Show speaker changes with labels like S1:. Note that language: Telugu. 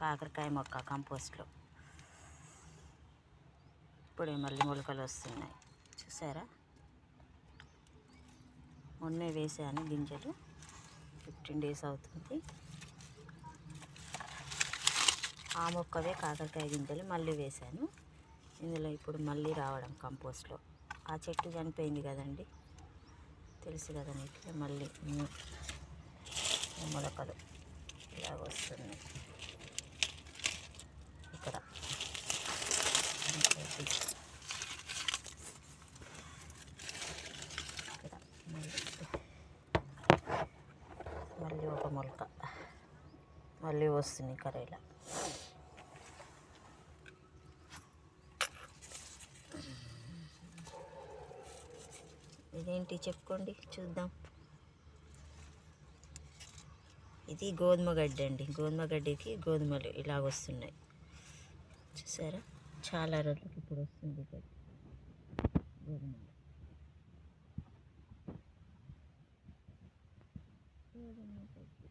S1: కాకరకాయ మొక్క కంపోస్ట్లో ఇప్పుడే మళ్ళీ మొలకలు వస్తున్నాయి, చూసారా? మొన్నే వేసాను గింజలు, 15 డేస్ అవుతుంది. ఆ మొక్కవే కాకరకాయ గింజలు మళ్ళీ వేశాను ఇందులో. ఇప్పుడు మళ్ళీ రావడం కంపోస్ట్లో. ఆ చెట్టు చనిపోయింది కదండి, తెలుసు కదా మీకు. మళ్ళీ మొలకలు ఇలా వస్తున్నాయి ఇక్కడ. మళ్ళీ ఒక మొలక మళ్ళీ వస్తుంది కరేలా. ఇదేంటి చెప్పుకోండి చూద్దాం. ఇది గోధుమ గడ్డి అండి. గోధుమ గడ్డికి గోధుమలు ఇలా వస్తున్నాయి, చూసారా? చాలా రోజులకి ఇప్పుడు వస్తుంది గడ్డి, గోధుమలు. గోధుమ గడ్డి